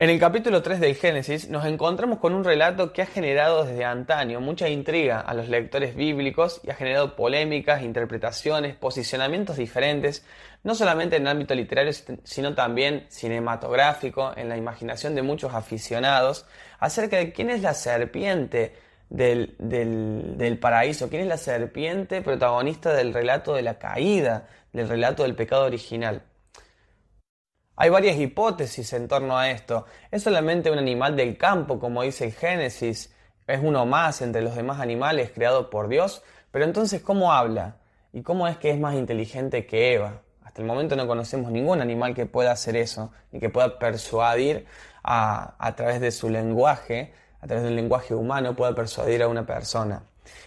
En el capítulo 3 del Génesis nos encontramos con un relato que ha generado desde antaño mucha intriga a los lectores bíblicos y ha generado polémicas, interpretaciones, posicionamientos diferentes, no solamente en el ámbito literario, sino también cinematográfico, en la imaginación de muchos aficionados, acerca de quién es la serpiente del paraíso, quién es la serpiente protagonista del relato de la caída, del relato del pecado original. Hay varias hipótesis en torno a esto. ¿Es solamente un animal del campo, como dice el Génesis? ¿Es uno más entre los demás animales creado por Dios? Pero entonces, ¿cómo habla? ¿Y cómo es que es más inteligente que Eva? Hasta el momento no conocemos ningún animal que pueda hacer eso, ni que pueda persuadir a través de su lenguaje, a través del lenguaje humano, pueda persuadir a una persona.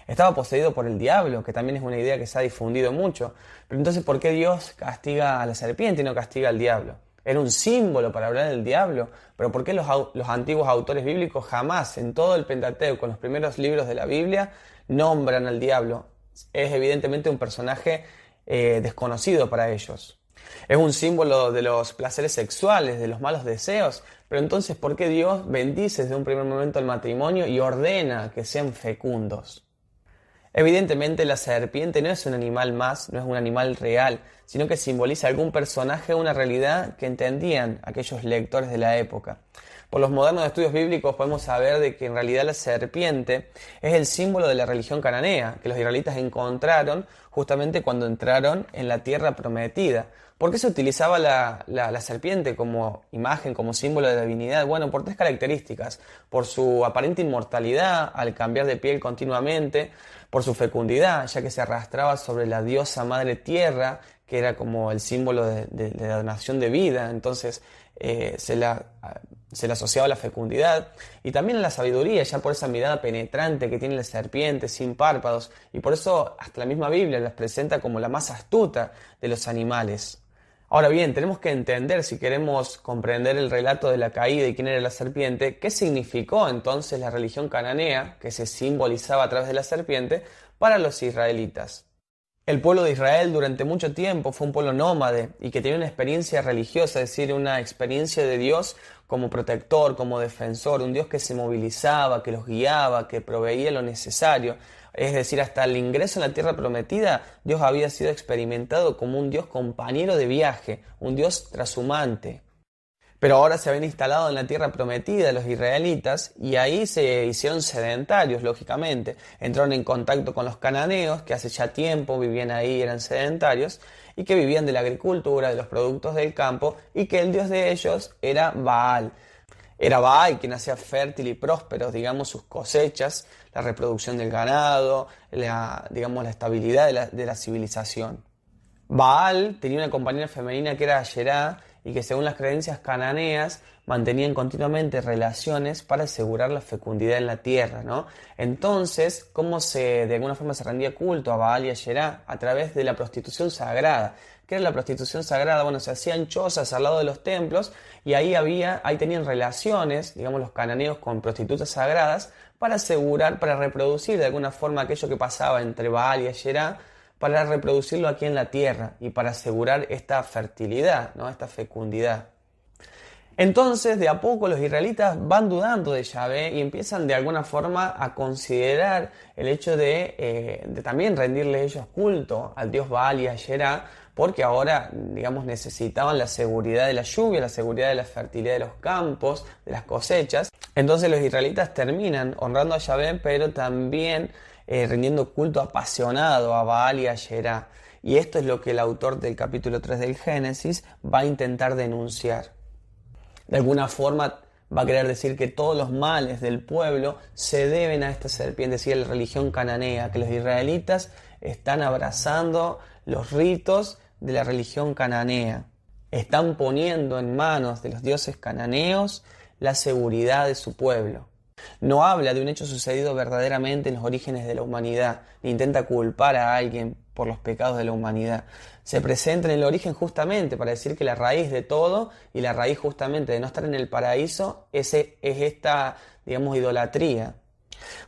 Estaba poseído por el diablo, que también es una idea que se ha difundido mucho. Pero entonces, ¿por qué Dios castiga a la serpiente y no castiga al diablo? Era un símbolo para hablar del diablo, pero ¿por qué los antiguos autores bíblicos jamás, en todo el Pentateuco, en los primeros libros de la Biblia, nombran al diablo? Es evidentemente un personaje desconocido para ellos. Es un símbolo de los placeres sexuales, de los malos deseos, pero entonces ¿por qué Dios bendice desde un primer momento el matrimonio y ordena que sean fecundos? Evidentemente la serpiente no es un animal más, no es un animal real, sino que simboliza algún personaje o una realidad que entendían aquellos lectores de la época. Por los modernos estudios bíblicos podemos saber de que en realidad la serpiente es el símbolo de la religión cananea, que los israelitas encontraron justamente cuando entraron en la tierra prometida. ¿Por qué se utilizaba la serpiente como imagen, como símbolo de divinidad? Bueno, por tres características. Por su aparente inmortalidad al cambiar de piel continuamente, por su fecundidad, ya que se arrastraba sobre la diosa madre tierra, que era como el símbolo de la donación de vida, entonces se le asociaba a la fecundidad, y también a la sabiduría, ya por esa mirada penetrante que tiene la serpiente, sin párpados, y por eso hasta la misma Biblia las presenta como la más astuta de los animales. Ahora bien, tenemos que entender, si queremos comprender el relato de la caída y quién era la serpiente, qué significó entonces la religión cananea, que se simbolizaba a través de la serpiente, para los israelitas. El pueblo de Israel durante mucho tiempo fue un pueblo nómade y que tenía una experiencia religiosa, es decir, una experiencia de Dios como protector, como defensor, un Dios que se movilizaba, que los guiaba, que proveía lo necesario. Es decir, hasta el ingreso en la tierra prometida, Dios había sido experimentado como un Dios compañero de viaje, un Dios trashumante. Pero ahora se habían instalado en la tierra prometida los israelitas y ahí se hicieron sedentarios, lógicamente. Entraron en contacto con los cananeos, que hace ya tiempo vivían ahí, eran sedentarios, y que vivían de la agricultura, de los productos del campo, y que el dios de ellos era Baal. Era Baal quien hacía fértil y prósperos, digamos, sus cosechas, la reproducción del ganado, digamos, la estabilidad de la civilización. Baal tenía una compañera femenina que era Asherá y que según las creencias cananeas mantenían continuamente relaciones para asegurar la fecundidad en la tierra, ¿no? Entonces, ¿cómo de alguna forma se rendía culto a Baal y Asherá? A través de la prostitución sagrada. ¿Qué era la prostitución sagrada? Bueno, se hacían chozas al lado de los templos y ahí tenían relaciones, digamos, los cananeos con prostitutas sagradas para asegurar, para reproducir de alguna forma aquello que pasaba entre Baal y Asherá, para reproducirlo aquí en la tierra y para asegurar esta fertilidad, ¿no? Esta fecundidad. Entonces, de a poco los israelitas van dudando de Yahvé y empiezan de alguna forma a considerar el hecho de también rendirle ellos culto al dios Baal y Asherá, porque ahora, digamos, necesitaban la seguridad de la lluvia, la seguridad de la fertilidad de los campos, de las cosechas. Entonces los israelitas terminan honrando a Yahvé, pero también rindiendo culto apasionado a Baal y a Asherá. Y esto es lo que el autor del capítulo 3 del Génesis va a intentar denunciar. De alguna forma va a querer decir que todos los males del pueblo se deben a esta serpiente, es decir, a la religión cananea, que los israelitas están abrazando los ritos de la religión cananea. Están poniendo en manos de los dioses cananeos la seguridad de su pueblo. No habla de un hecho sucedido verdaderamente en los orígenes de la humanidad, ni intenta culpar a alguien por los pecados de la humanidad. Se presenta en el origen justamente para decir que la raíz de todo y la raíz justamente de no estar en el paraíso es esta, digamos, idolatría.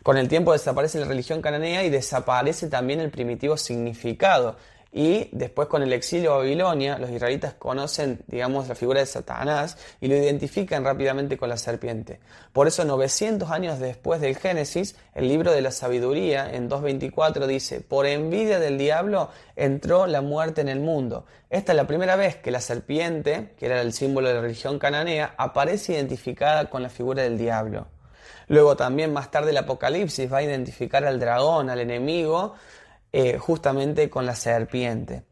Con el tiempo desaparece la religión cananea y desaparece también el primitivo significado. Y después con el exilio a Babilonia, los israelitas conocen, digamos, la figura de Satanás y lo identifican rápidamente con la serpiente. Por eso 900 años después del Génesis, el libro de la sabiduría en 2.24 dice: por envidia del diablo entró la muerte en el mundo. Esta es la primera vez que la serpiente, que era el símbolo de la religión cananea, aparece identificada con la figura del diablo. Luego también más tarde el Apocalipsis va a identificar al dragón, al enemigo, justamente con la serpiente.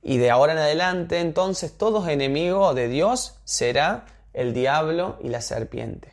Y de ahora en adelante, entonces, todo enemigo de Dios será el diablo y la serpiente.